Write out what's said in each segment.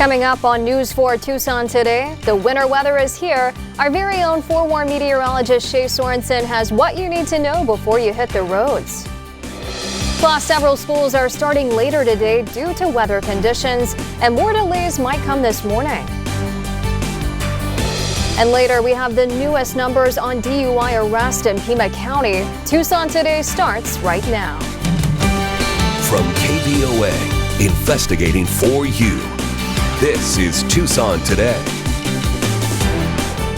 Coming up on News 4 Tucson today, the winter weather is here. Our very own forewarned meteorologist Shay Sorensen has what you need to know before you hit the roads. Plus, several schools are starting later today due to weather conditions, and more delays might come this morning. And later, we have the newest numbers on DUI arrest in Pima County. Tucson Today starts right now. From KVOA, investigating for you. This is Tucson Today.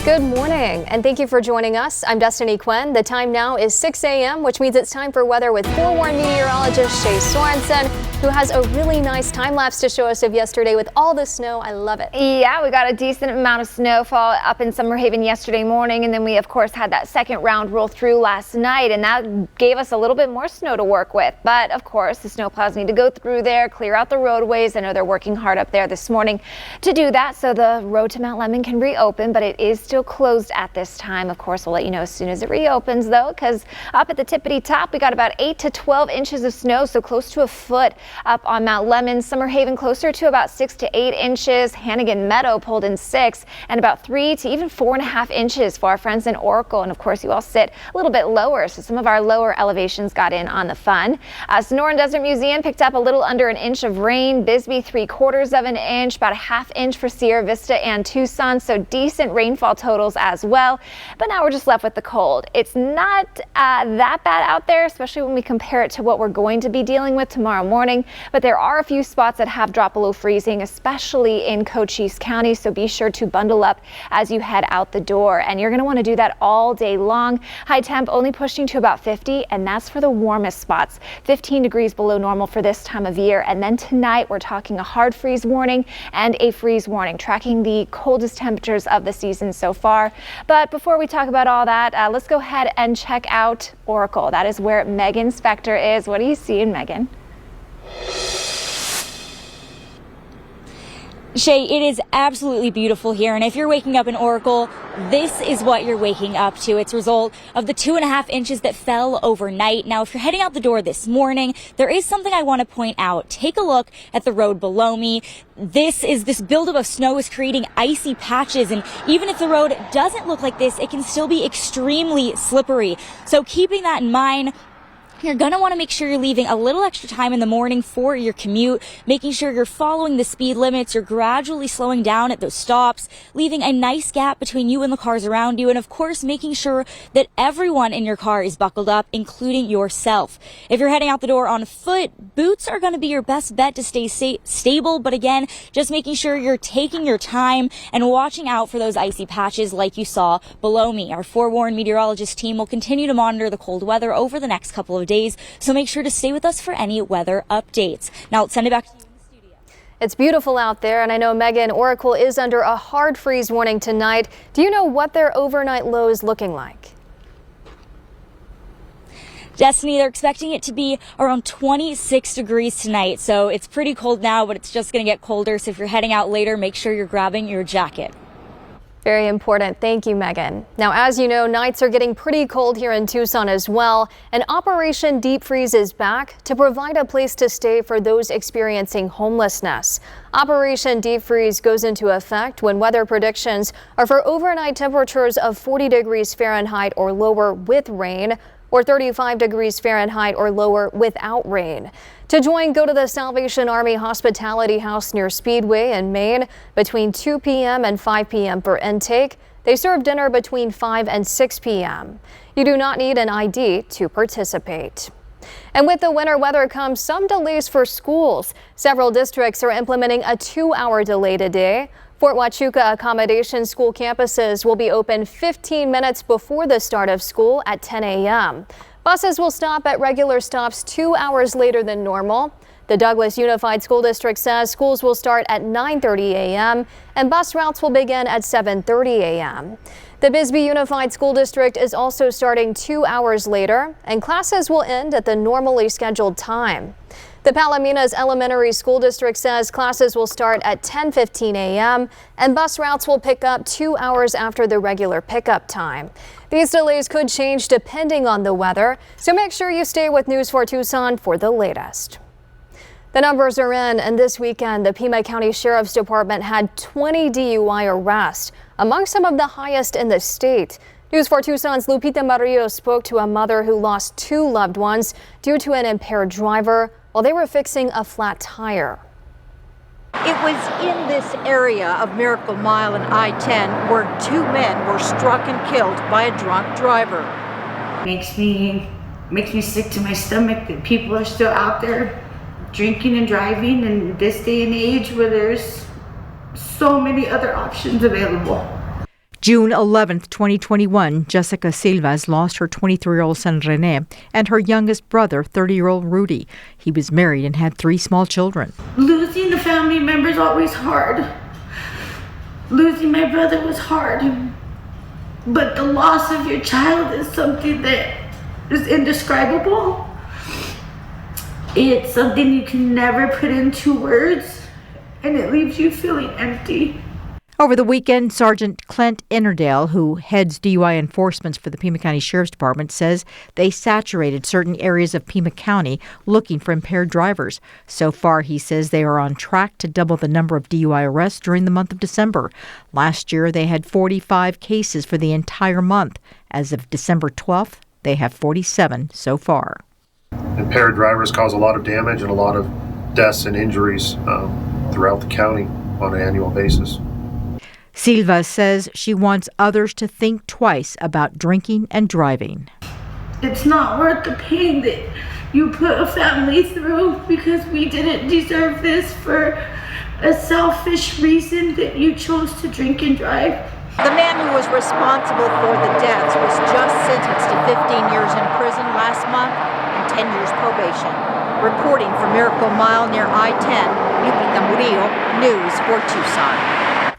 Good morning, and thank you for joining us. I'm Destiny Quinn. The time now is 6 a.m., which means it's time for weather with forewarned meteorologist Shay Sorensen, who has a really nice time-lapse to show us of yesterday with all the snow. I love it. Yeah, we got a decent amount of snowfall up in Summer Haven yesterday morning, and then we, of course, had that second round roll through last night, and that gave us a little bit more snow to work with. But, of course, the snowplows need to go through there, clear out the roadways. I know they're working hard up there this morning to do that so the road to Mount Lemmon can reopen, but it is still closed at this time. Of course, we'll let you know as soon as it reopens, though, because up at the tippity top, we got about 8 to 12 inches of snow, so close to a foot up on Mount Lemmon. Summer Haven closer to about 6 to 8 inches. Hannigan Meadow pulled in 6, and about 3 to even 4.5 inches for our friends in Oracle. And of course, you all sit a little bit lower, so some of our lower elevations got in on the fun. Sonoran Desert Museum picked up a little under an inch of rain. Bisbee 3/4 of an inch, about a ½ inch for Sierra Vista and Tucson, so decent rainfall totals as well. But now we're just left with the cold. It's not that bad out there, especially when we compare it to what we're going to be dealing with tomorrow morning. But there are a few spots that have dropped below freezing, especially in Cochise County, so be sure to bundle up as you head out the door. And you're going to want to do that all day long. High temp only pushing to about 50, and that's for the warmest spots. 15 degrees below normal for this time of year. And then tonight we're talking a hard freeze warning and a freeze warning, tracking the coldest temperatures of the season so far. But before we talk about all that, let's go ahead and check out Oracle. That is where Megan Spector is. What are you seeing, Megan? Shay, it is absolutely beautiful here, and if you're waking up in Oracle, this is what you're waking up to. It's a result of the 2.5 inches that fell overnight. Now, if you're heading out the door this morning, there is something I want to point out. Take a look at the road below me. This buildup of snow is creating icy patches, and even if the road doesn't look like this, it can still be extremely slippery. So keeping that in mind, you're going to want to make sure you're leaving a little extra time in the morning for your commute, making sure you're following the speed limits, you're gradually slowing down at those stops, leaving a nice gap between you and the cars around you, and of course making sure that everyone in your car is buckled up, including yourself. If you're heading out the door on foot, boots are going to be your best bet to stay stable, but again, just making sure you're taking your time and watching out for those icy patches like you saw below me. Our forewarned meteorologist team will continue to monitor the cold weather over the next couple of days, so make sure to stay with us for any weather updates. Now let's send it back to the studio. It's beautiful out there, and I know Megan, Oracle is under a hard freeze warning tonight. Do you know what their overnight low is looking like? Destiny, they're expecting it to be around 26 degrees tonight, so it's pretty cold now, but it's just going to get colder. So if you're heading out later, make sure you're grabbing your jacket. Very important. Thank you, Megan. Now, as you know, nights are getting pretty cold here in Tucson as well, and Operation Deep Freeze is back to provide a place to stay for those experiencing homelessness. Operation Deep Freeze goes into effect when weather predictions are for overnight temperatures of 40 degrees Fahrenheit or lower with rain, or 35 degrees Fahrenheit or lower without rain. To join, go to the Salvation Army Hospitality House near Speedway in Maine between 2 p.m. and 5 p.m. for intake. They serve dinner between 5 and 6 p.m. You do not need an ID to participate. And with the winter weather comes some delays for schools. Several districts are implementing a 2-hour delay today. Fort Huachuca Accommodation School campuses will be open 15 minutes before the start of school at 10 a.m. Buses will stop at regular stops 2 hours later than normal. The Douglas Unified School District says schools will start at 9:30 a.m. and bus routes will begin at 7:30 a.m. The Bisbee Unified School District is also starting 2 hours later, and classes will end at the normally scheduled time. The Palominas Elementary School District says classes will start at 10:15 a.m. and bus routes will pick up 2 hours after the regular pickup time. These delays could change depending on the weather, so make sure you stay with News 4 Tucson for the latest. The numbers are in, and this weekend, the Pima County Sheriff's Department had 20 DUI arrests, among some of the highest in the state. News 4 Tucson's Lupita Mario spoke to a mother who lost 2 loved ones due to an impaired driver while they were fixing a flat tire. It was in this area of Miracle Mile and I-10 where 2 men were struck and killed by a drunk driver. Makes me sick to my stomach that people are still out there drinking and driving in this day and age where there's so many other options available. June 11th, 2021, Jessica Silvas lost her 23-year-old son Rene and her youngest brother, 30-year-old Rudy. He was married and had 3 small children. Losing a family member is always hard. Losing my brother was hard. But the loss of your child is something that is indescribable. It's something you can never put into words, and it leaves you feeling empty. Over the weekend, Sergeant Clint Innerdale, who heads DUI enforcement for the Pima County Sheriff's Department, says they saturated certain areas of Pima County looking for impaired drivers. So far, he says they are on track to double the number of DUI arrests during the month of December. Last year, they had 45 cases for the entire month. As of December 12th, they have 47 so far. Impaired drivers cause a lot of damage and a lot of deaths and injuries throughout the county on an annual basis. Silva says she wants others to think twice about drinking and driving. It's not worth the pain that you put a family through because we didn't deserve this for a selfish reason that you chose to drink and drive. The man who was responsible for the deaths was just sentenced to 15 years in prison last month and 10 years probation. Reporting from Miracle Mile near I-10, Lupita Murillo, News 4 Tucson.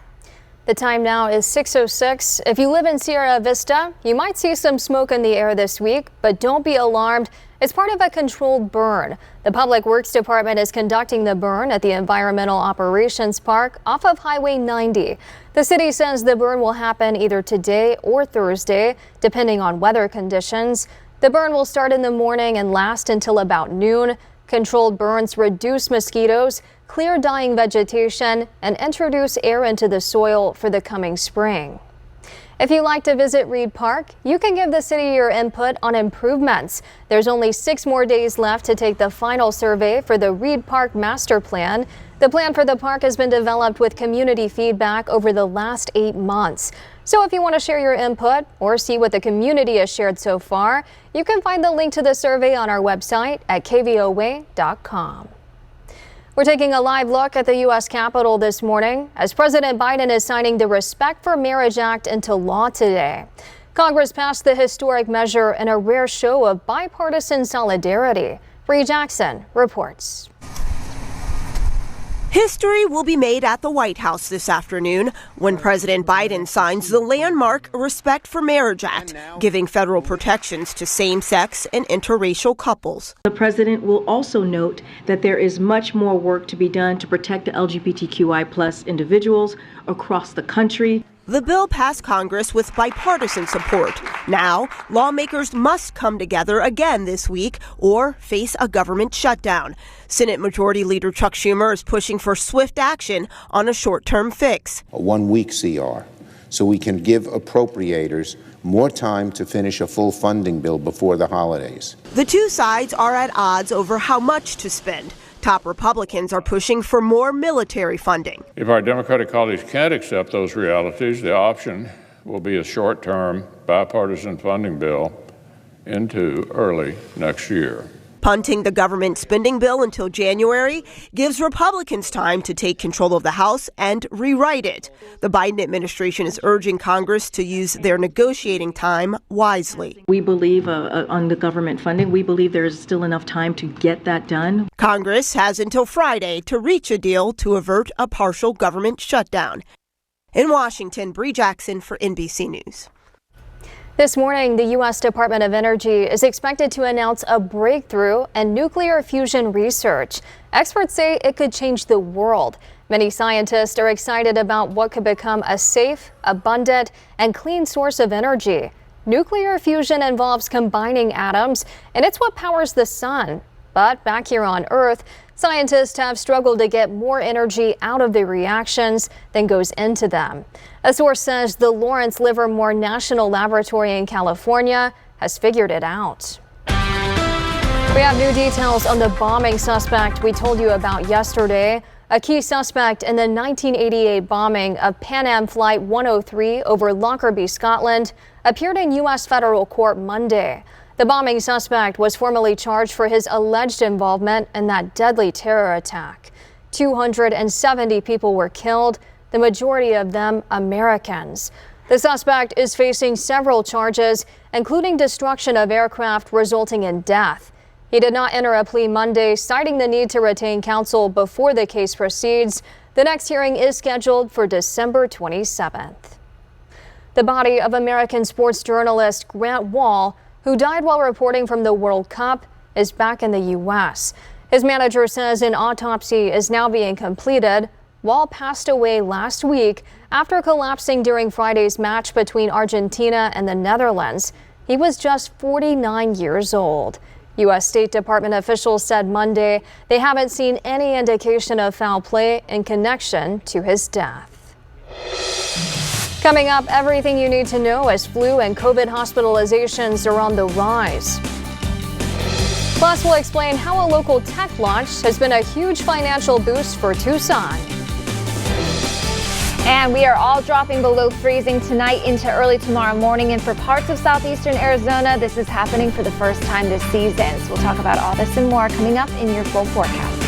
The time now is 6:06. If you live in Sierra Vista, you might see some smoke in the air this week, but don't be alarmed. It's part of a controlled burn. The Public Works Department is conducting the burn at the Environmental Operations Park off of Highway 90. The city says the burn will happen either today or Thursday, depending on weather conditions. The burn will start in the morning and last until about noon. Controlled burns reduce mosquitoes, clear dying vegetation, and introduce air into the soil for the coming spring. If you like to visit Reed Park, you can give the city your input on improvements. There's only 6 more days left to take the final survey for the Reed Park Master Plan. The plan for the park has been developed with community feedback over the last 8 months. So if you want to share your input or see what the community has shared so far, you can find the link to the survey on our website at KVOA.com. We're taking a live look at the U.S. Capitol this morning as President Biden is signing the Respect for Marriage Act into law today. Congress passed the historic measure in a rare show of bipartisan solidarity. Bree Jackson reports. History will be made at the White House this afternoon when President Biden signs the landmark Respect for Marriage Act, giving federal protections to same-sex and interracial couples. The president will also note that there is much more work to be done to protect the LGBTQI+ individuals across the country. The bill passed Congress with bipartisan support. Now, lawmakers must come together again this week or face a government shutdown. Senate Majority Leader Chuck Schumer is pushing for swift action on a short-term fix. A 1-week CR, so we can give appropriators more time to finish a full funding bill before the holidays. The two sides are at odds over how much to spend. Top Republicans are pushing for more military funding. If our Democratic colleagues can't accept those realities, the option will be a short-term bipartisan funding bill into early next year. Punting the government spending bill until January gives Republicans time to take control of the House and rewrite it. The Biden administration is urging Congress to use their negotiating time wisely. We believe on the government funding, we believe there is still enough time to get that done. Congress has until Friday to reach a deal to avert a partial government shutdown. In Washington, Bree Jackson for NBC News. This morning, the U.S. Department of Energy is expected to announce a breakthrough in nuclear fusion research. Experts say it could change the world. Many scientists are excited about what could become a safe, abundant, and clean source of energy. Nuclear fusion involves combining atoms, and it's what powers the sun. But back here on Earth, Scientists have struggled to get more energy out of the reactions than goes into them. A source says the Lawrence Livermore National Laboratory in California has figured it out. We have new details on the bombing suspect we told you about yesterday. A key suspect in the 1988 bombing of Pan Am Flight 103 over Lockerbie, Scotland, appeared in U.S. federal court Monday. The bombing suspect was formally charged for his alleged involvement in that deadly terror attack. 270 people were killed, the majority of them Americans. The suspect is facing several charges, including destruction of aircraft resulting in death. He did not enter a plea Monday, citing the need to retain counsel before the case proceeds. The next hearing is scheduled for December 27th. The body of American sports journalist Grant Wahl, who died while reporting from the World Cup, is back in the U.S. His manager says an autopsy is now being completed. Wahl passed away last week after collapsing during Friday's match between Argentina and the Netherlands. He was just 49 years old. U.S. State Department officials said Monday they haven't seen any indication of foul play in connection to his death. Coming up, everything you need to know as flu and COVID hospitalizations are on the rise. Plus, we'll explain how a local tech launch has been a huge financial boost for Tucson. And we are all dropping below freezing tonight into early tomorrow morning. And for parts of southeastern Arizona, this is happening for the first time this season. So we'll talk about all this and more coming up in your full forecast.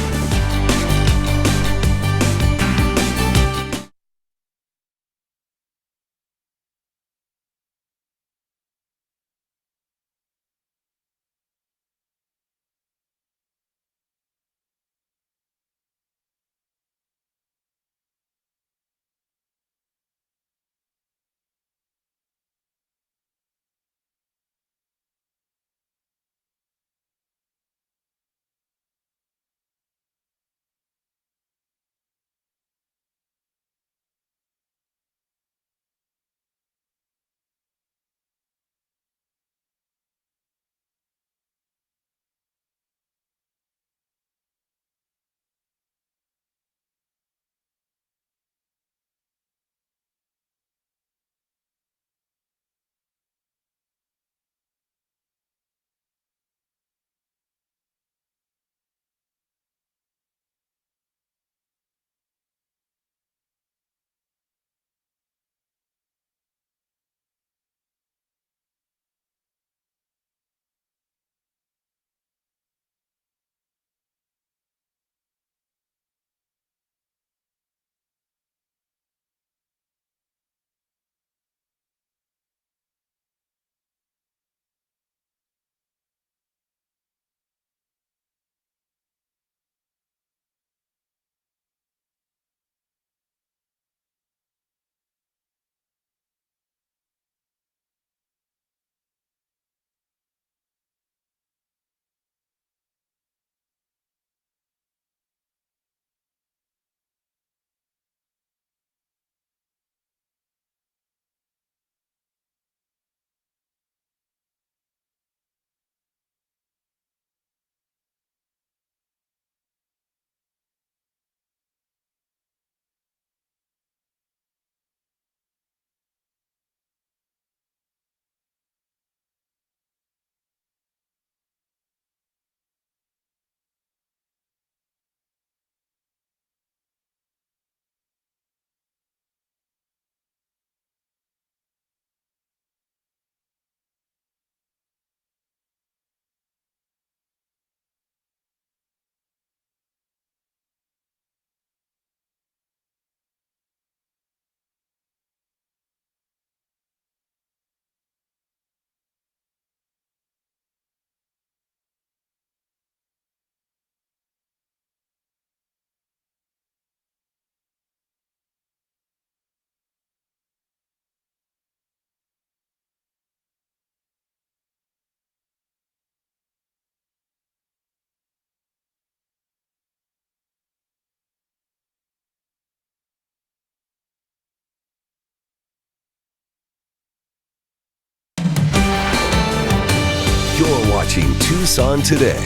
You're watching Tucson Today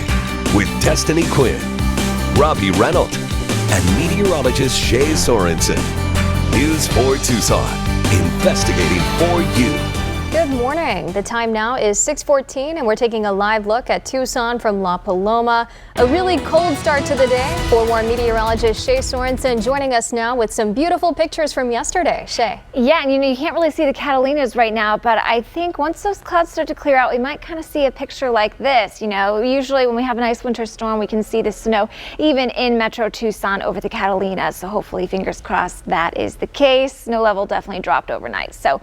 with Destiny Quinn. Robbie Reynolds and meteorologist Shay Sorensen. News 4 Tucson, investigating for you. Good morning. The time now is 6:14 and we're taking a live look at Tucson from La Paloma. A really cold start to the day. Forewarned meteorologist Shay Sorensen joining us now with some beautiful pictures from yesterday. Shay. Yeah, and you can't really see the Catalinas right now, but I think once those clouds start to clear out, we might kind of see a picture like this. Usually when we have a nice winter storm, we can see the snow even in Metro Tucson over the Catalinas. So hopefully, fingers crossed, that is the case. Snow level definitely dropped overnight. So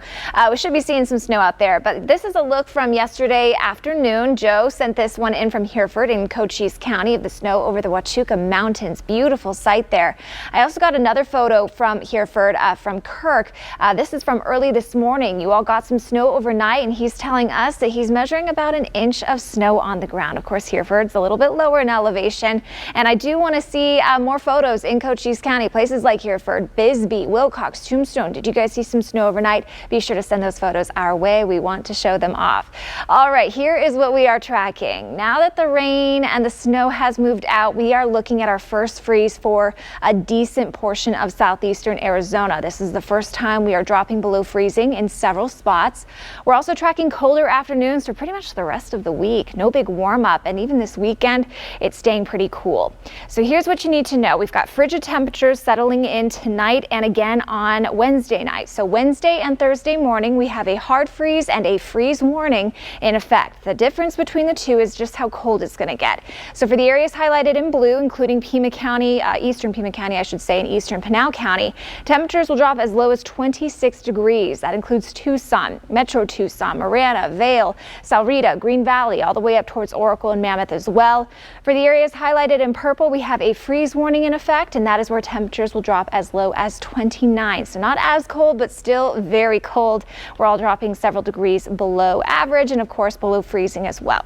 we should be seeing some snow out there. But this is a look from yesterday afternoon. Joe sent this one in from Hereford in Cochise County of the snow over the Huachuca Mountains. Beautiful sight there. I also got another photo from Hereford from Kirk. This is from early this morning. You all got some snow overnight, and he's telling us that he's measuring about an inch of snow on the ground. Of course, Hereford's a little bit lower in elevation, and I do want to see more photos in Cochise County, places like Hereford, Bisbee, Wilcox, Tombstone. Did you guys see some snow overnight? Be sure to send those photos our way. We want to show them off. All right, here is what we are tracking. Now that the rain and the snow has moved out, we are looking at our first freeze for a decent portion of southeastern Arizona. This is the first time we are dropping below freezing in several spots. We're also tracking colder afternoons for pretty much the rest of the week. No big warm up, and even this weekend, it's staying pretty cool. So here's what you need to know. We've got frigid temperatures settling in tonight and again on Wednesday night. So Wednesday and Thursday morning, we have a hard freeze and a freeze warning in effect. The difference between the two is just how cold it's going to get. So for the areas highlighted in blue, including Pima County, eastern Pima County, I should say, and eastern Pinal County, temperatures will drop as low as 26 degrees. That includes Tucson, Metro Tucson, Marana, Vail, Salrita, Green Valley, all the way up towards Oracle and Mammoth as well. For the areas highlighted in purple, we have a freeze warning in effect, and that is where temperatures will drop as low as 29. So not as cold, but still very cold. We're all dropping several degrees below average and of course below freezing as well.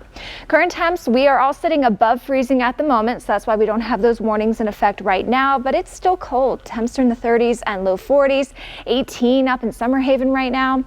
Current temps, we are all sitting above freezing at the moment, so that's why we don't have those warnings in effect right now, but it's still cold. Temps are in the 30s and low 40s, 18 up in Summer Haven right now.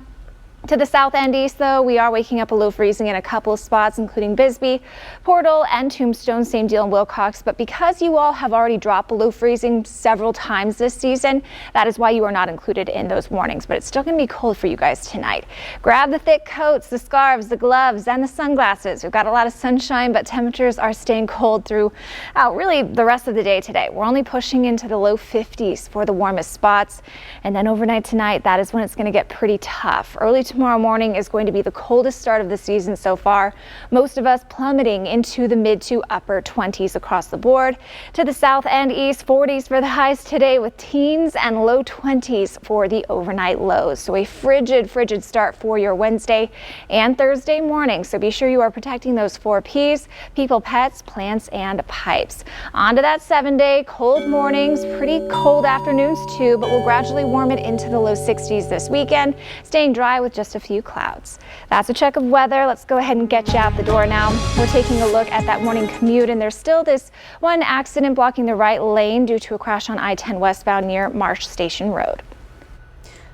To the south and east, though, we are waking up below freezing in a couple of spots, including Bisbee, Portal, and Tombstone. Same deal in Wilcox. But because you all have already dropped below freezing several times this season, that is why you are not included in those warnings. But it's still going to be cold for you guys tonight. Grab the thick coats, the scarves, the gloves, and the sunglasses. We've got a lot of sunshine, but temperatures are staying cold throughout really the rest of the day today. We're only pushing into the low 50s for the warmest spots. And then overnight tonight, that is when it's going to get pretty tough. Early tomorrow morning is going to be the coldest start of the season so far. Most of us plummeting into the mid to upper 20s across the board. To the south and east, 40s for the highs today with teens and low 20s for the overnight lows. So a frigid start for your Wednesday and Thursday morning. So be sure you are protecting those 4 Ps, people, pets, plants, and pipes. On to that 7-day, cold mornings, pretty cold afternoons too, but we'll gradually warm it into the low 60s this weekend, staying dry with just a few clouds. That's a check of weather. Let's go ahead and get you out the door now. We're taking a look at that morning commute, and there's still this one accident blocking the right lane due to a crash on I-10 westbound near Marsh Station Road.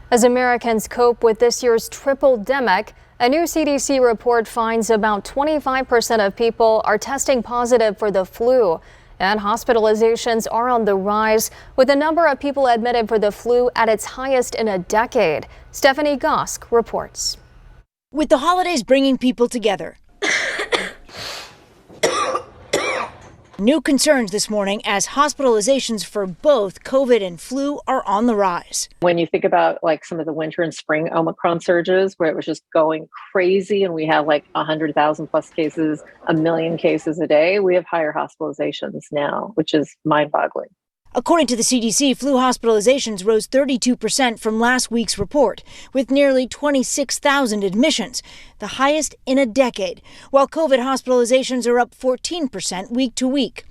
As Americans cope with this year's triple-demic, a new CDC report finds about 25% of people are testing positive for the flu. And hospitalizations are on the rise, with the number of people admitted for the flu at its highest in a decade. Stephanie Gosk reports. With the holidays bringing people together, new concerns this morning as hospitalizations for both COVID and flu are on the rise. When you think about like some of the winter and spring Omicron surges where it was just going crazy and we had like 100,000 plus cases, 1 million cases a day, we have higher hospitalizations now, which is mind-boggling. According to the CDC, flu hospitalizations rose 32% from last week's report, with nearly 26,000 admissions, the highest in a decade, while COVID hospitalizations are up 14% week to week.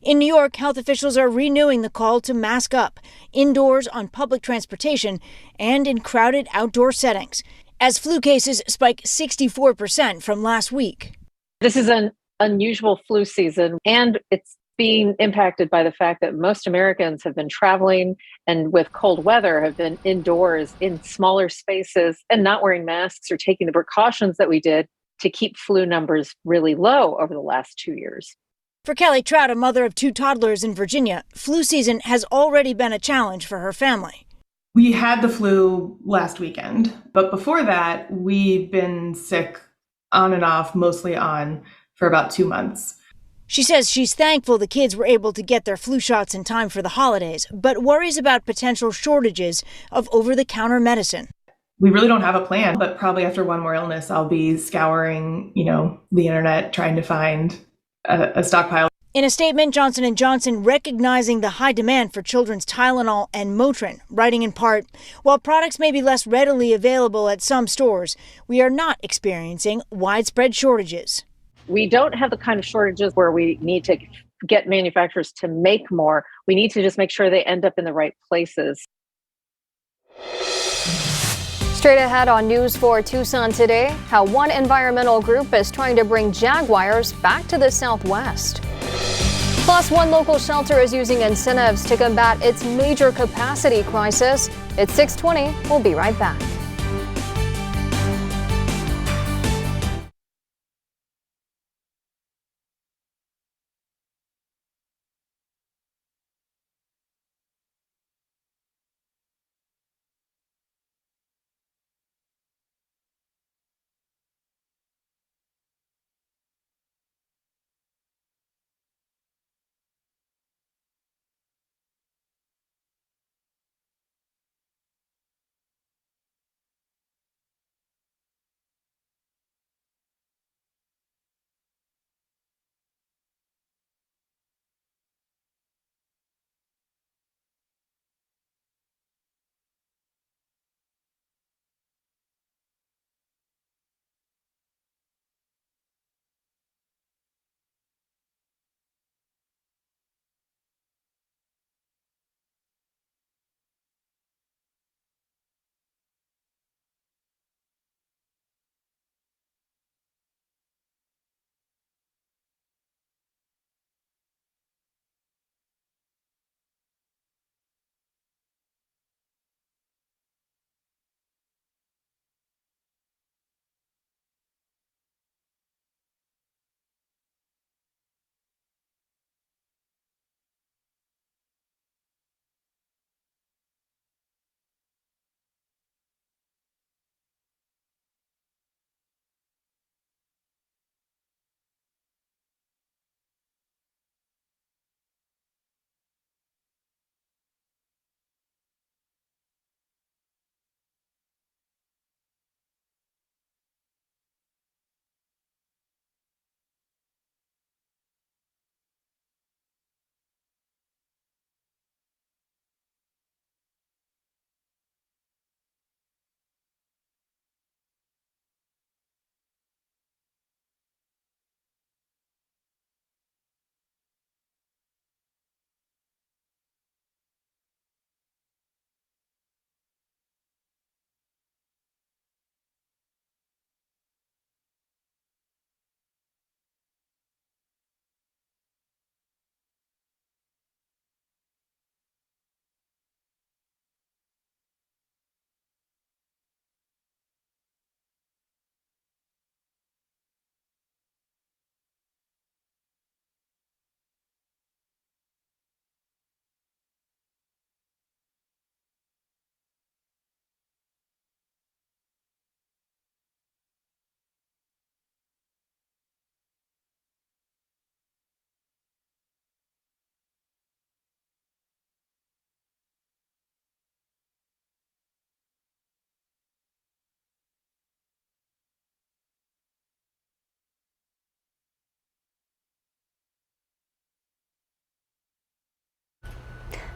In New York, health officials are renewing the call to mask up, indoors, on public transportation, and in crowded outdoor settings, as flu cases spike 64% from last week. This is an unusual flu season, and it's being impacted by the fact that most Americans have been traveling and with cold weather have been indoors in smaller spaces and not wearing masks or taking the precautions that we did to keep flu numbers really low over the last 2 years. For Kelly Trout, a mother of 2 toddlers in Virginia, flu season has already been a challenge for her family. We had the flu last weekend, but before that, we've been sick on and off, mostly on, for about 2 months. She says she's thankful the kids were able to get their flu shots in time for the holidays, but worries about potential shortages of over-the-counter medicine. We really don't have a plan, but probably after one more illness, I'll be scouring, the internet, trying to find a stockpile. In a statement, Johnson & Johnson recognizing the high demand for children's Tylenol and Motrin, writing in part, while products may be less readily available at some stores, we are not experiencing widespread shortages. We don't have the kind of shortages where we need to get manufacturers to make more. We need to just make sure they end up in the right places. Straight ahead on News 4 Tucson today, how one environmental group is trying to bring jaguars back to the Southwest. Plus, one local shelter is using incentives to combat its major capacity crisis. It's 6:20. We'll be right back.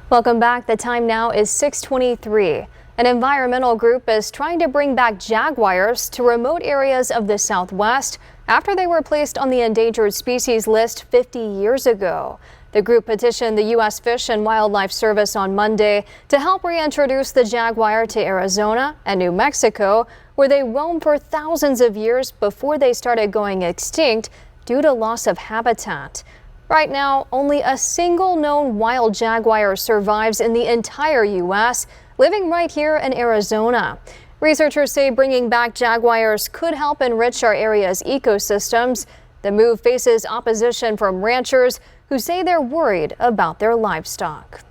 Welcome back. The time now is 6:23. An environmental group is trying to bring back jaguars to remote areas of the Southwest after they were placed on the endangered species list 50 years ago. The group petitioned the U.S. Fish and Wildlife Service on Monday to help reintroduce the jaguar to Arizona and New Mexico, where they roamed for thousands of years before they started going extinct due to loss of habitat. Right now, only a single known wild jaguar survives in the entire U.S., living right here in Arizona. Researchers say bringing back jaguars could help enrich our area's ecosystems. The move faces opposition from ranchers who say they're worried about their livestock.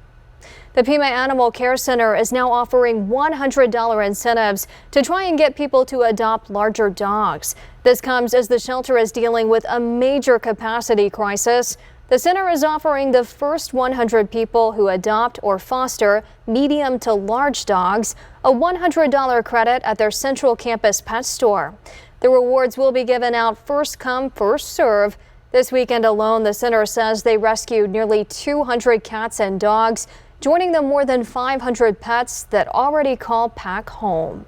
The Pima Animal Care Center is now offering $100 incentives to try and get people to adopt larger dogs. This comes as the shelter is dealing with a major capacity crisis. The center is offering the first 100 people who adopt or foster medium to large dogs a $100 credit at their Central Campus pet store. The rewards will be given out first come, first serve. This weekend alone, the center says they rescued nearly 200 cats and dogs, joining the more than 500 pets that already call Pack home.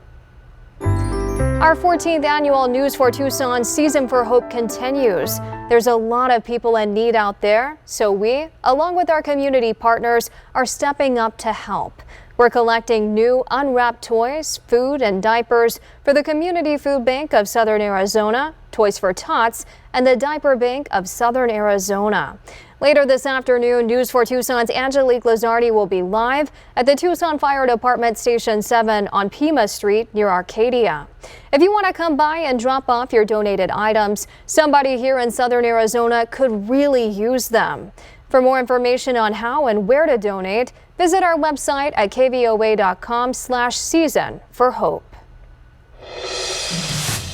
Our 14th annual News for Tucson Season for Hope continues. There's a lot of people in need out there, so we, along with our community partners, are stepping up to help. We're collecting new unwrapped toys, food, and diapers for the Community Food Bank of Southern Arizona, Toys for Tots, and the Diaper Bank of Southern Arizona. Later this afternoon, News for Tucson's Angelique Lazardi will be live at the Tucson Fire Department Station 7 on Pima Street near Arcadia. If you want to come by and drop off your donated items, somebody here in Southern Arizona could really use them. For more information on how and where to donate, visit our website at KVOA.com/season for hope.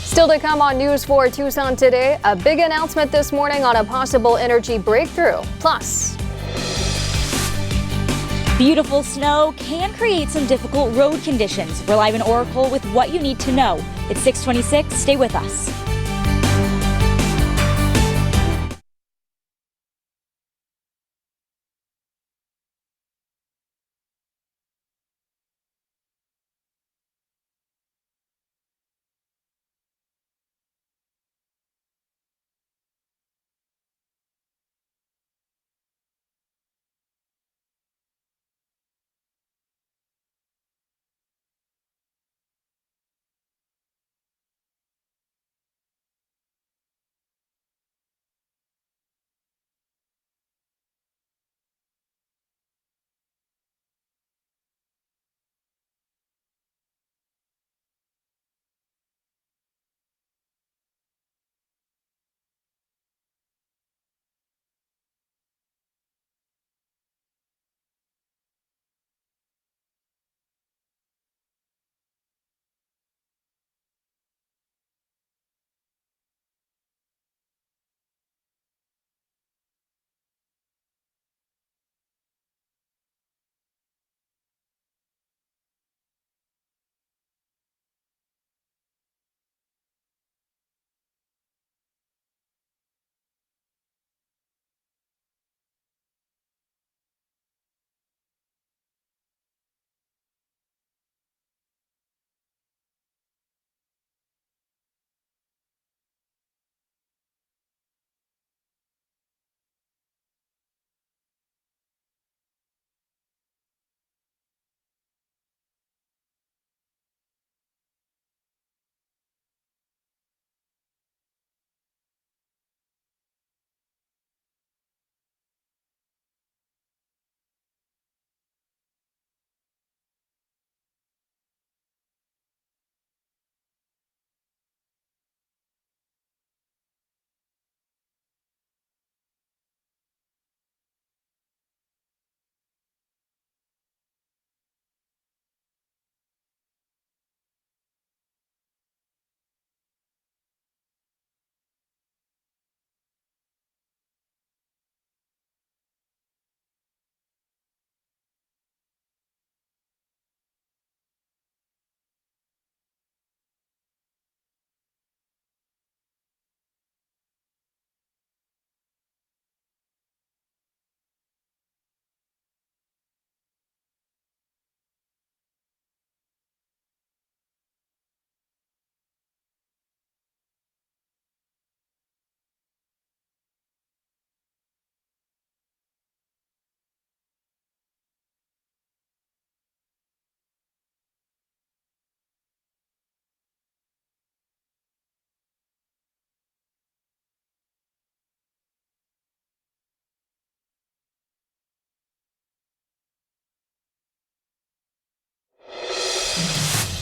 Still to come on News 4 Tucson today, a big announcement this morning on a possible energy breakthrough. Plus, beautiful snow can create some difficult road conditions. We're live in Oracle with what you need to know. It's 6:26. Stay with us.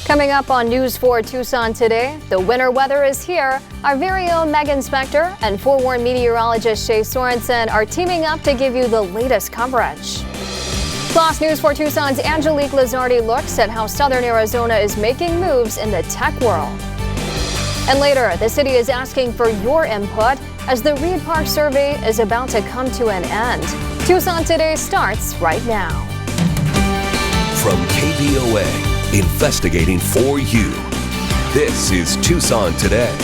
Coming up on News 4 Tucson today, the winter weather is here. Our very own Megan Spector and forewarned meteorologist Shay Sorensen are teaming up to give you the latest coverage. Plus, News 4 Tucson's Angelique Lizardi looks at how southern Arizona is making moves in the tech world. And later, the city is asking for your input as the Reed Park survey is about to come to an end. Tucson Today starts right now. From KVOA. Investigating for you. This is Tucson Today.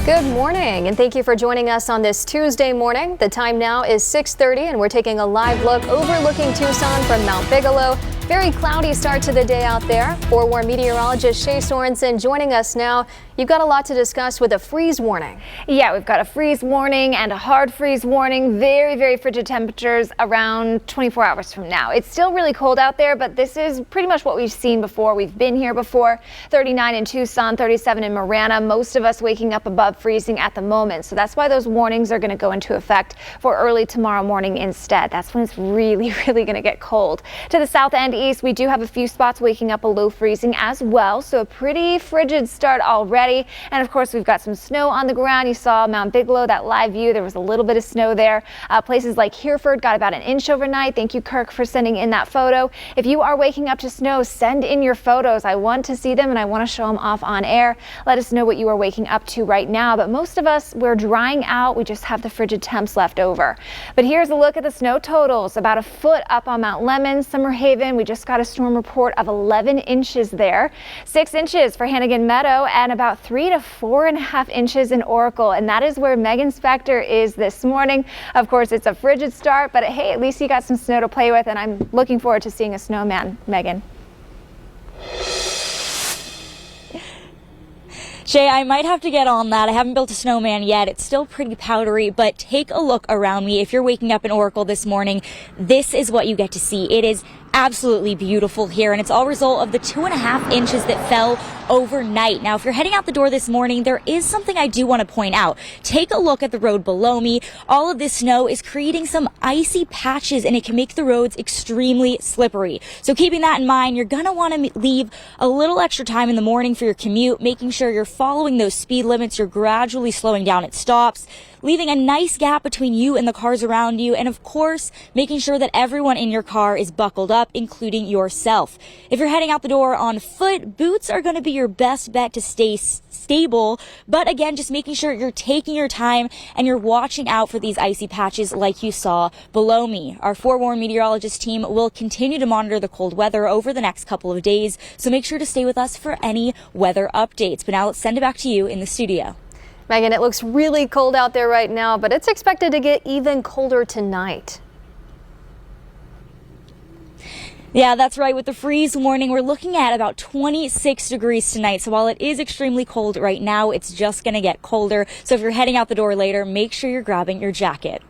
Good morning, and thank you for joining us on this Tuesday morning. The time now is 6:30, and we're taking a live look overlooking Tucson from Mount Bigelow. Very cloudy start to the day out there. Forewarned meteorologist Shay Sorensen joining us now. You've got a lot to discuss with a freeze warning. Yeah, we've got a freeze warning and a hard freeze warning. Very, very frigid temperatures around 24 hours from now. It's still really cold out there, but this is pretty much what we've seen before. We've been here before. 39 in Tucson, 37 in Marana. Most of us waking up above freezing at the moment. So that's why those warnings are going to go into effect for early tomorrow morning instead. That's when it's really, really going to get cold. To the south and east, we do have a few spots waking up below freezing as well. So a pretty frigid start already. And of course, we've got some snow on the ground. You saw Mount Bigelow, that live view. There was a little bit of snow there. Places like Hereford got about an inch overnight. Thank you, Kirk, for sending in that photo. If you are waking up to snow, send in your photos. I want to see them and I want to show them off on air. Let us know what you are waking up to right now. But most of us, we're drying out. We just have the frigid temps left over. But here's a look at the snow totals. About a foot up on Mount Lemmon, Summer Haven. We just got a storm report of 11 inches there. 6 inches for Hannigan Meadow and about 3 to 4.5 inches in Oracle, and that is where Megan Spector is this morning. Of course, it's a frigid start, but hey, at least you got some snow to play with, and I'm looking forward to seeing a snowman. Megan. Shay, I might have to get on that. I haven't built a snowman yet. It's still pretty powdery, but take a look around me. If you're waking up in Oracle this morning, this is what you get to see. It is absolutely beautiful here, and it's all a result of the 2.5 inches that fell overnight. Now, if you're heading out the door this morning, there is something I do want to point out. Take a look at the road below me. All of this snow is creating some icy patches, and it can make the roads extremely slippery. So keeping that in mind, you're going to want to leave a little extra time in the morning for your commute, making sure you're following those speed limits, you're gradually slowing down at stops, leaving a nice gap between you and the cars around you, and of course, making sure that everyone in your car is buckled up, including yourself. If you're heading out the door on foot, boots are going to be your best bet to stay stable, but again, just making sure you're taking your time and you're watching out for these icy patches like you saw below me. Our forewarned meteorologist team will continue to monitor the cold weather over the next couple of days, so make sure to stay with us for any weather updates. But now let's send it back to you in the studio. Megan, it looks really cold out there right now, but it's expected to get even colder tonight. Yeah, that's right. With the freeze warning, we're looking at about 26 degrees tonight. So while it is extremely cold right now, it's just going to get colder. So if you're heading out the door later, make sure you're grabbing your jacket.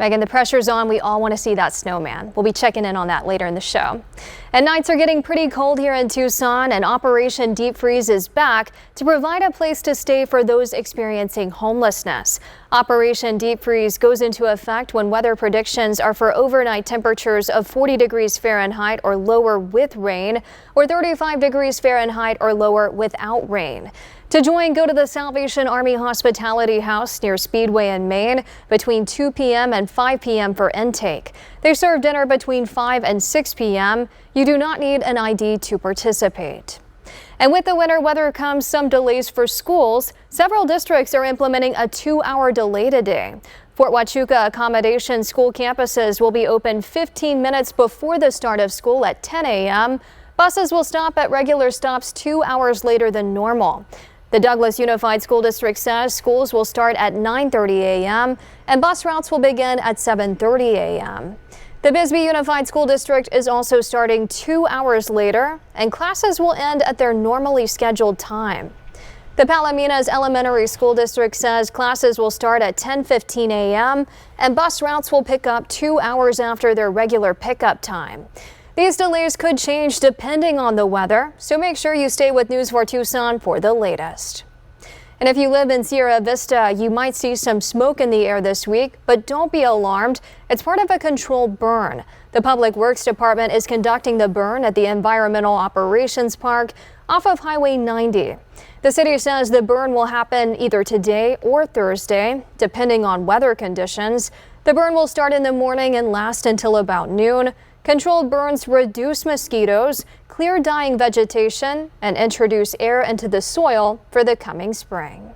Megan, the pressure's on. We all want to see that snowman. We'll be checking in on that later in the show. And nights are getting pretty cold here in Tucson, and Operation Deep Freeze is back to provide a place to stay for those experiencing homelessness. Operation Deep Freeze goes into effect when weather predictions are for overnight temperatures of 40 degrees Fahrenheit or lower with rain, or 35 degrees Fahrenheit or lower without rain. To join, go to the Salvation Army Hospitality House near Speedway in Maine between 2 p.m. and 5 p.m. for intake. They serve dinner between 5 and 6 p.m. You do not need an ID to participate. And with the winter weather comes some delays for schools. Several districts are implementing a 2-hour delay today. Fort Huachuca Accommodation School campuses will be open 15 minutes before the start of school at 10 a.m. Buses will stop at regular stops 2 hours later than normal. The Douglas Unified School District says schools will start at 9:30 a.m. and bus routes will begin at 7:30 a.m. The Bisbee Unified School District is also starting 2 hours later, and classes will end at their normally scheduled time. The Palominas Elementary School District says classes will start at 10:15 a.m. and bus routes will pick up 2 hours after their regular pickup time. These delays could change depending on the weather, so make sure you stay with News 4 Tucson for the latest. And if you live in Sierra Vista, you might see some smoke in the air this week, but don't be alarmed. It's part of a controlled burn. The Public Works Department is conducting the burn at the Environmental Operations Park off of Highway 90. The city says the burn will happen either today or Thursday, depending on weather conditions. The burn will start in the morning and last until about noon. Controlled burns reduce mosquitoes, clear dying vegetation, and introduce air into the soil for the coming spring.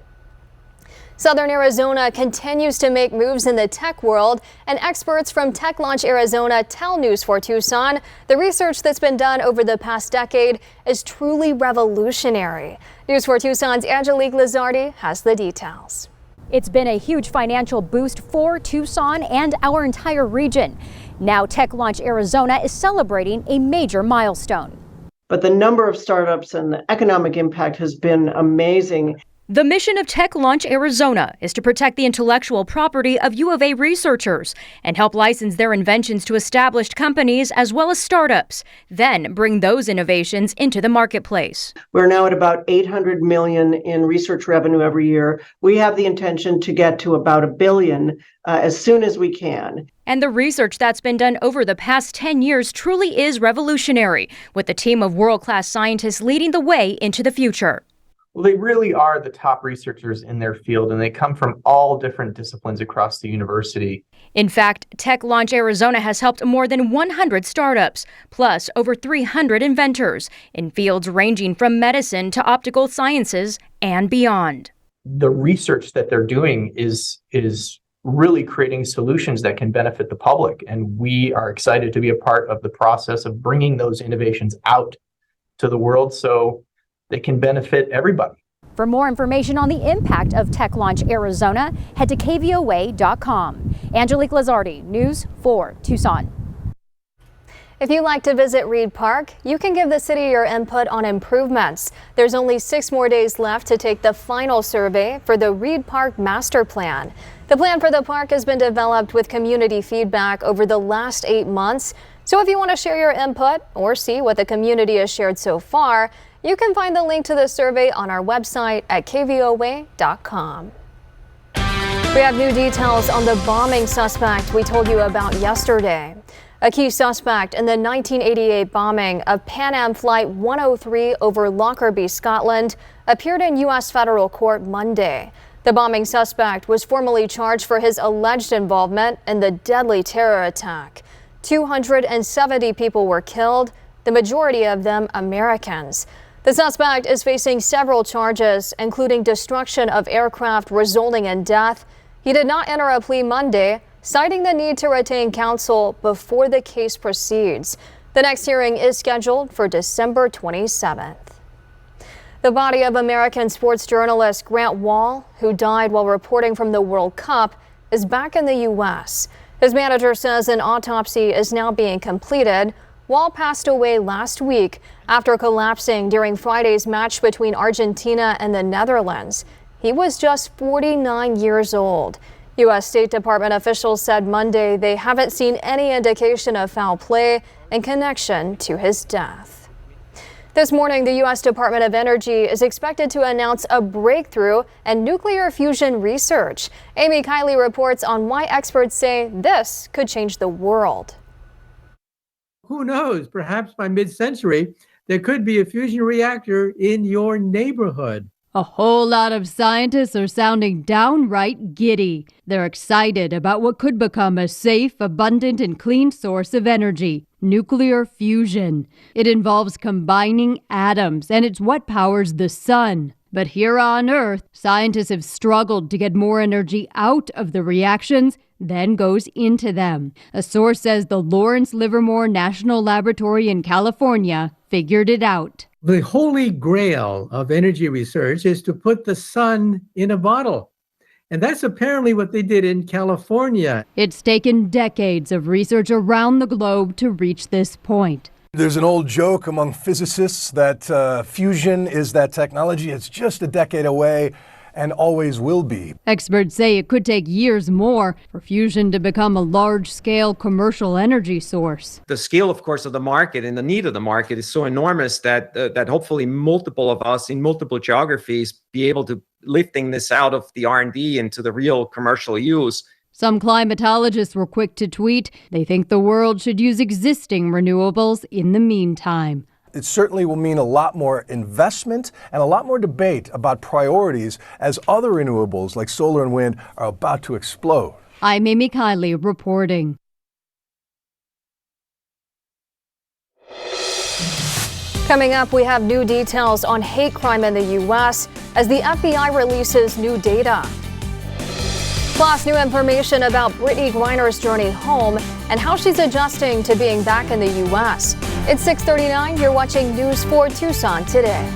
Southern Arizona continues to make moves in the tech world, and experts from Tech Launch Arizona tell News 4 Tucson the research that's been done over the past decade is truly revolutionary. News 4 Tucson's Angelique Lizardi has the details. It's been a huge financial boost for Tucson and our entire region. Now Tech Launch Arizona is celebrating a major milestone. But the number of startups and the economic impact has been amazing. The mission of Tech Launch Arizona is to protect the intellectual property of U of A researchers and help license their inventions to established companies as well as startups, then bring those innovations into the marketplace. We're now at about $800 million in research revenue every year. We have the intention to get to about $1 billion as soon as we can. And the research that's been done over the past 10 years truly is revolutionary, with a team of world-class scientists leading the way into the future. Well, they really are the top researchers in their field, and they come from all different disciplines across the university. In fact, Tech Launch Arizona has helped more than 100 startups, plus over 300 inventors in fields ranging from medicine to optical sciences and beyond. The research that they're doing is really creating solutions that can benefit the public, and we are excited to be a part of the process of bringing those innovations out to the world so they can benefit everybody. For more information on the impact of Tech Launch Arizona, head to KVOA.com. Angelique Lizardi, News 4 Tucson. If you'd like to visit Reed Park, you can give the city your input on improvements. There's only 6 more days left to take the final survey for the Reed Park Master Plan. The plan for the park has been developed with community feedback over the last 8 months. So if you want to share your input or see what the community has shared so far, you can find the link to the survey on our website at KVOA.com. We have new details on the bombing suspect we told you about yesterday. A key suspect in the 1988 bombing of Pan Am Flight 103 over Lockerbie, Scotland, appeared in U.S. federal court Monday. The bombing suspect was formally charged for his alleged involvement in the deadly terror attack. 270 people were killed, the majority of them Americans. The suspect is facing several charges, including destruction of aircraft resulting in death. He did not enter a plea Monday, citing the need to retain counsel before the case proceeds. The next hearing is scheduled for December 27th. The body of American sports journalist Grant Wahl, who died while reporting from the World Cup, is back in the U.S. His manager says an autopsy is now being completed. Wahl passed away last week after collapsing during Friday's match between Argentina and the Netherlands. He was just 49 years old. U.S. State Department officials said Monday they haven't seen any indication of foul play in connection to his death. This morning, the U.S. Department of Energy is expected to announce a breakthrough in nuclear fusion research. Amy Kiley reports on why experts say this could change the world. Who knows? Perhaps by mid-century, there could be a fusion reactor in your neighborhood. A whole lot of scientists are sounding downright giddy. They're excited about what could become a safe, abundant, and clean source of energy, nuclear fusion. It involves combining atoms, and it's what powers the sun. But here on Earth, scientists have struggled to get more energy out of the reactions than goes into them. A source says the Lawrence Livermore National Laboratory in California figured it out. The holy grail of energy research is to put the sun in a bottle. And that's apparently what they did in California. It's taken decades of research around the globe to reach this point. There's an old joke among physicists that fusion is that technology. It's just a decade away and always will be. Experts say it could take years more for fusion to become a large-scale commercial energy source. The scale, of course, of the market and the need of the market is so enormous that hopefully multiple of us in multiple geographies be able to lifting this out of the R&D into the real commercial use. Some climatologists were quick to tweet they think the world should use existing renewables in the meantime. It certainly will mean a lot more investment and a lot more debate about priorities as other renewables like solar and wind are about to explode. I'm Amy Kiley reporting. Coming up, we have new details on hate crime in the U.S. as the FBI releases new data. Plus, new information about Brittany Griner's journey home and how she's adjusting to being back in the U.S. It's 6:39. You're watching News 4 Tucson today.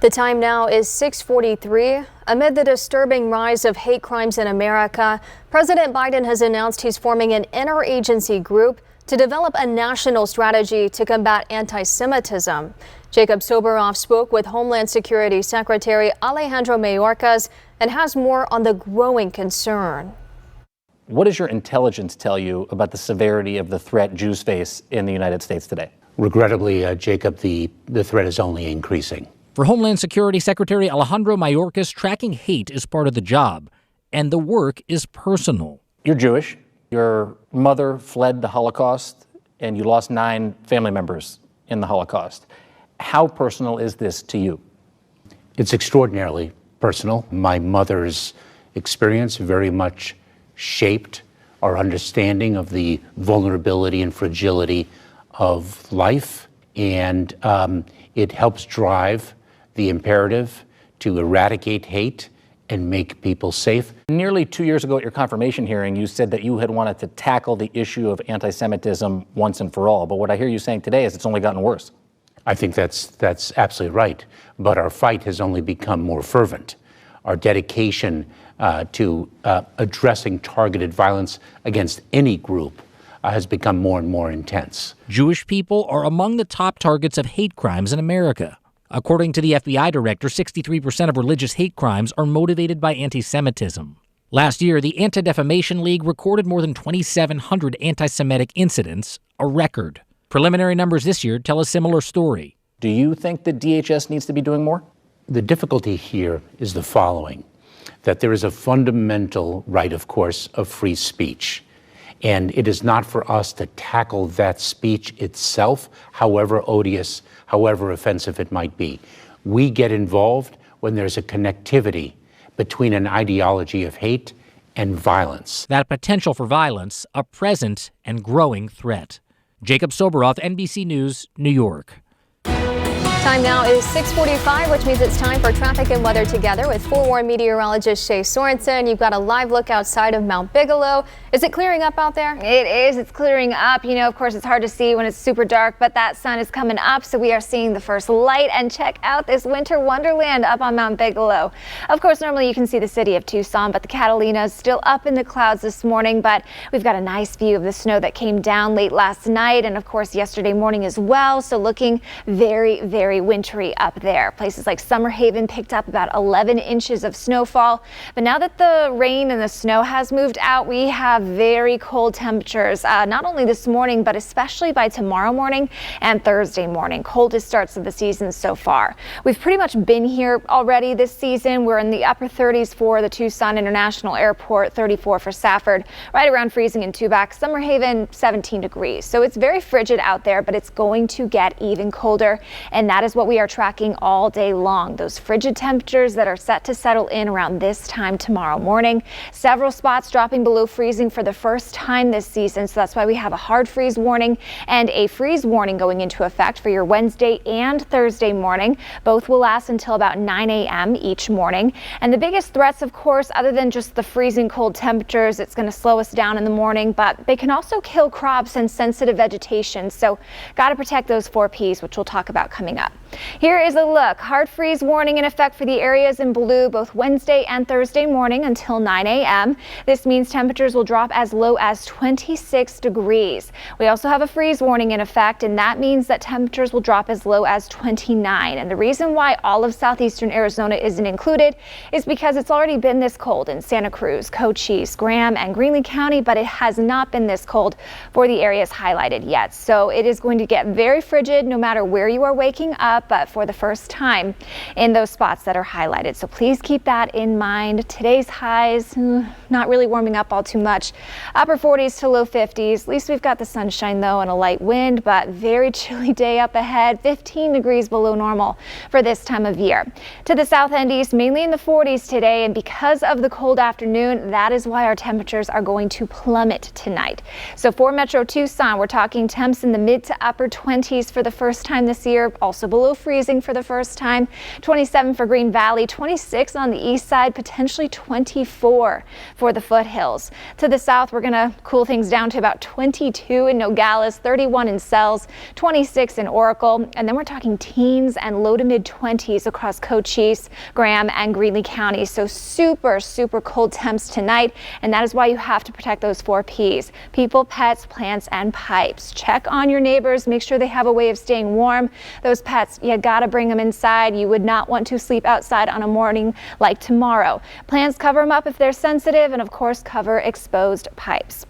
The time now is 6:43. Amid the disturbing rise of hate crimes in America, President Biden has announced he's forming an interagency group to develop a national strategy to combat anti-Semitism. Jacob Soboroff spoke with Homeland Security Secretary Alejandro Mayorkas and has more on the growing concern. What does your intelligence tell you about the severity of the threat Jews face in the United States today? Regrettably, Jacob, the threat is only increasing. For Homeland Security Secretary Alejandro Mayorkas, tracking hate is part of the job, and the work is personal. You're Jewish. Your mother fled the Holocaust, and you lost 9 family members in the Holocaust. How personal is this to you? It's extraordinarily personal. My mother's experience very much shaped our understanding of the vulnerability and fragility of life, and it helps drive the imperative to eradicate hate and make people safe. Nearly 2 years ago at your confirmation hearing, you said that you had wanted to tackle the issue of anti-Semitism once and for all. But what I hear you saying today is it's only gotten worse. I think that's absolutely right. But our fight has only become more fervent. Our dedication to addressing targeted violence against any group has become more and more intense. Jewish people are among the top targets of hate crimes in America. According to the FBI director, 63% of religious hate crimes are motivated by anti-Semitism. Last year, the Anti-Defamation League recorded more than 2,700 anti-Semitic incidents, a record. Preliminary numbers this year tell a similar story. Do you think that DHS needs to be doing more? The difficulty here is the following, that there is a fundamental right, of course, of free speech. And it is not for us to tackle that speech itself, however odious, however offensive it might be. We get involved when there's a connectivity between an ideology of hate and violence. That potential for violence, a present and growing threat. Jacob Soboroff, NBC News, New York. Time now is 6:45, which means it's time for traffic and weather together with forewarned meteorologist Shay Sorensen. You've got a live look outside of Mount Bigelow. Is it clearing up out there? It is. It's clearing up. You know, of course, it's hard to see when it's super dark, but that sun is coming up, so we are seeing the first light. And check out this winter wonderland up on Mount Bigelow. Of course, normally you can see the city of Tucson, but the Catalina is still up in the clouds this morning. But we've got a nice view of the snow that came down late last night and, of course, yesterday morning as well. So looking very, very wintry up there. Places like Summer Haven picked up about 11 inches of snowfall. But now that the rain and the snow has moved out, we have very cold temperatures, not only this morning, but especially by tomorrow morning and Thursday morning. Coldest starts of the season so far. We've pretty much been here already this season. We're in the upper 30s for the Tucson International Airport, 34 for Safford, right around freezing in Tubac. Summer Haven, 17 degrees. So it's very frigid out there, but it's going to get even colder. And that is what we are tracking all day long. Those frigid temperatures that are set to settle in around this time tomorrow morning. Several spots dropping below freezing for the first time this season. So that's why we have a hard freeze warning and a freeze warning going into effect for your Wednesday and Thursday morning. Both will last until about 9 a.m. each morning. And the biggest threats, of course, other than just the freezing cold temperatures, it's going to slow us down in the morning, but they can also kill crops and sensitive vegetation. So got to protect those 4 Ps, which we'll talk about coming up. Here is a look. Hard freeze warning in effect for the areas in blue both Wednesday and Thursday morning until 9 a.m. This means temperatures will drop as low as 26 degrees. We also have a freeze warning in effect, and that means that temperatures will drop as low as 29. And the reason why all of southeastern Arizona isn't included is because it's already been this cold in Santa Cruz, Cochise, Graham, and Greenlee County, but it has not been this cold for the areas highlighted yet. So it is going to get very frigid no matter where you are waking up, but for the first time in those spots that are highlighted. So please keep that in mind. Today's highs, not really warming up all too much. Upper 40s to low 50s. At least we've got the sunshine though and a light wind, but very chilly day up ahead. 15 degrees below normal for this time of year. To the south and east, mainly in the 40s today, and because of the cold afternoon, that is why our temperatures are going to plummet tonight. So for Metro Tucson, we're talking temps in the mid to upper 20s for the first time this year, also below freezing for the first time. 27 for Green Valley, 26 on the east side, potentially 24 for the foothills. To the south, we're going to cool things down to about 22 in Nogales, 31 in Sells, 26 in Oracle, and then we're talking teens and low to mid 20s across Cochise, Graham, and Greenlee County. So super, super cold temps tonight, and that is why you have to protect those 4 Ps: people, pets, plants, and pipes. Check on your neighbors, make sure they have a way of staying warm. Those pets, you gotta bring them inside. You would not want to sleep outside on a morning like tomorrow. Plants, cover them up if they're sensitive, and of course cover exposed pipes.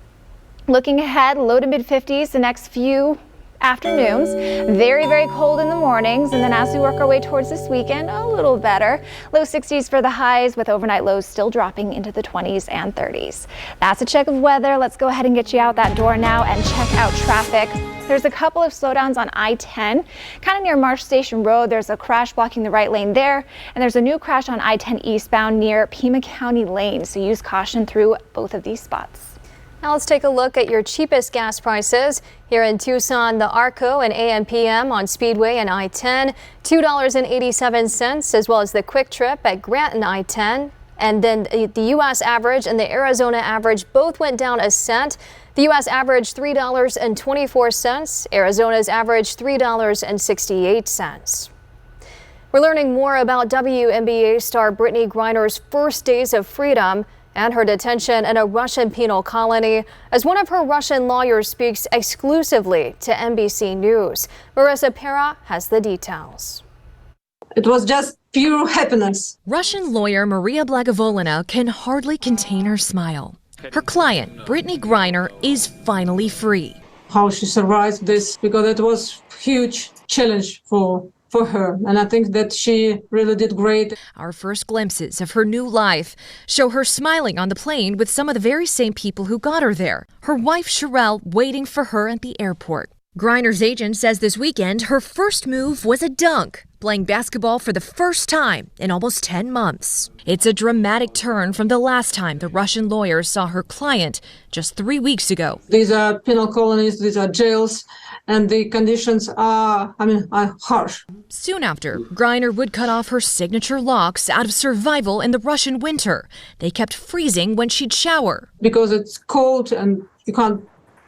Looking ahead, low to mid 50s the next few afternoons. Very, very cold in the mornings, and then as we work our way towards this weekend, a little better. Low 60s for the highs, with overnight lows still dropping into the 20s and 30s. That's a check of weather. Let's go ahead and get you out that door now and check out traffic. There's a couple of slowdowns on I-10, kind of near Marsh Station Road. There's a crash blocking the right lane there, and there's a new crash on I-10 eastbound near Pima County Lane, so use caution through both of these spots. Now let's take a look at your cheapest gas prices. Here in Tucson, the ARCO and AM/PM on Speedway and I-10, $2.87, as well as the Quick Trip at Grant and I-10 And then the U.S. average and the Arizona average both went down a cent. The U.S. averaged $3.24. Arizona's averaged $3.68. We're learning more about WNBA star Brittany Griner's first days of freedom and her detention in a Russian penal colony as one of her Russian lawyers speaks exclusively to NBC News. Marissa Pera has the details. It was just pure happiness. Russian lawyer Maria Blagovolina can hardly contain her smile. Her client, Brittany Griner, is finally free. How she survived this, because it was a huge challenge for her. And I think that she really did great. Our first glimpses of her new life show her smiling on the plane with some of the very same people who got her there. Her wife, Sherelle, waiting for her at the airport. Griner's agent says this weekend her first move was a dunk, playing basketball for the first time in almost 10 months. It's a dramatic turn from the last time the Russian lawyers saw her client just 3 weeks ago. These are penal colonies, these are jails, and the conditions are harsh. Soon after, Griner would cut off her signature locks out of survival in the Russian winter. They kept freezing when she'd shower. Because it's cold and you can't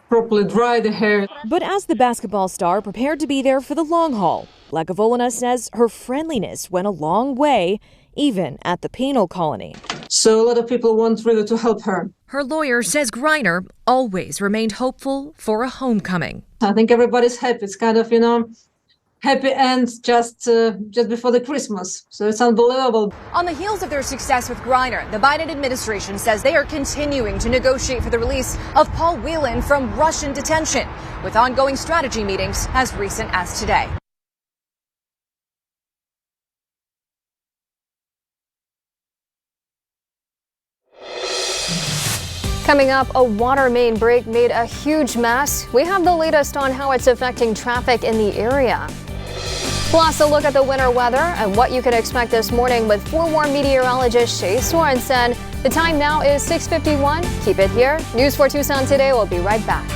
properly dry the hair. But as the basketball star prepared to be there for the long haul, Blagovolina says her friendliness went a long way, even at the penal colony. So a lot of people want really to help her. Her lawyer says Griner always remained hopeful for a homecoming. I think everybody's happy. It's kind of, happy end just before the Christmas. So it's unbelievable. On the heels of their success with Griner, the Biden administration says they are continuing to negotiate for the release of Paul Whelan from Russian detention, with ongoing strategy meetings as recent as today. Coming up, a water main break made a huge mess. We have the latest on how it's affecting traffic in the area. Plus, a look at the winter weather and what you can expect this morning with forewarned meteorologist Shay Sorensen. The time now is 6:51. Keep it here. News 4 Tucson Today will be right back.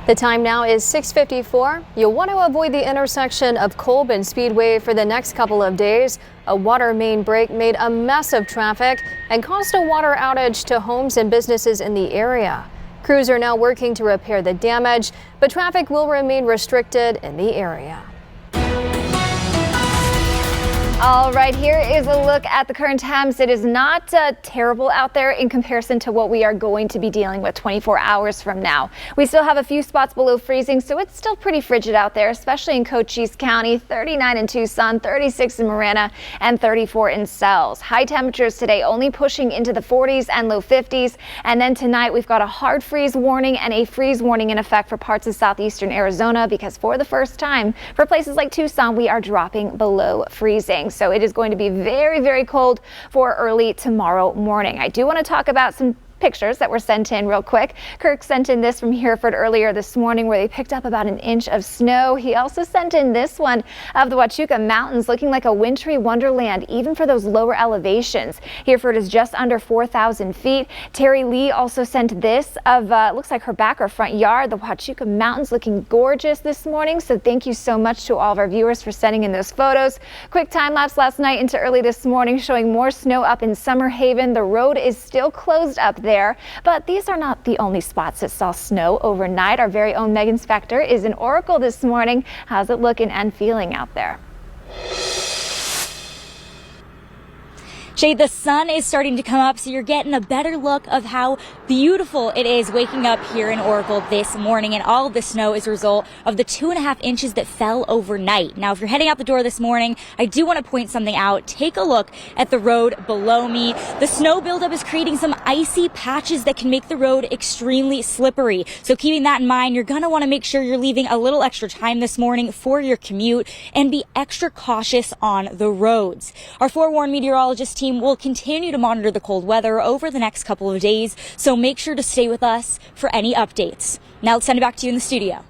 The time now is 6:54. You'll want to avoid the intersection of Kolb and Speedway for the next couple of days. A water main break made a mess of traffic and caused a water outage to homes and businesses in the area. Crews are now working to repair the damage, but traffic will remain restricted in the area. All right, here is a look at the current temps. It is not terrible out there in comparison to what we are going to be dealing with 24 hours from now. We still have a few spots below freezing, so it's still pretty frigid out there, especially in Cochise County, 39 in Tucson, 36 in Marana, and 34 in Sells. High temperatures today only pushing into the 40s and low 50s. And then tonight we've got a hard freeze warning and a freeze warning in effect for parts of southeastern Arizona, because for the first time for places like Tucson, we are dropping below freezing. So it is going to be very, very cold for early tomorrow morning. I do want to talk about some pictures that were sent in real quick. Kirk sent in this from Hereford earlier this morning where they picked up about an inch of snow. He also sent in this one of the Huachuca Mountains looking like a wintry wonderland, even for those lower elevations. Hereford is just under 4,000 feet. Terry Lee also sent this of looks like her back or front yard. The Huachuca Mountains looking gorgeous this morning. So thank you so much to all of our viewers for sending in those photos. Quick time lapse last night into early this morning showing more snow up in Summer Haven. The road is still closed up there, but these are not the only spots that saw snow overnight. Our very own Megan Spector is in Oracle this morning. How's it looking and feeling out there? Shay, the sun is starting to come up, so you're getting a better look of how beautiful it is waking up here in Oracle this morning. And all of the snow is a result of the 2.5 inches that fell overnight. Now, if you're heading out the door this morning, I do want to point something out. Take a look at the road below me. The snow buildup is creating some icy patches that can make the road extremely slippery. So keeping that in mind, you're going to want to make sure you're leaving a little extra time this morning for your commute and be extra cautious on the roads. Our forewarned meteorologist team will continue to monitor the cold weather over the next couple of days, so make sure to stay with us for any updates. Now let's send it back to you in the studio.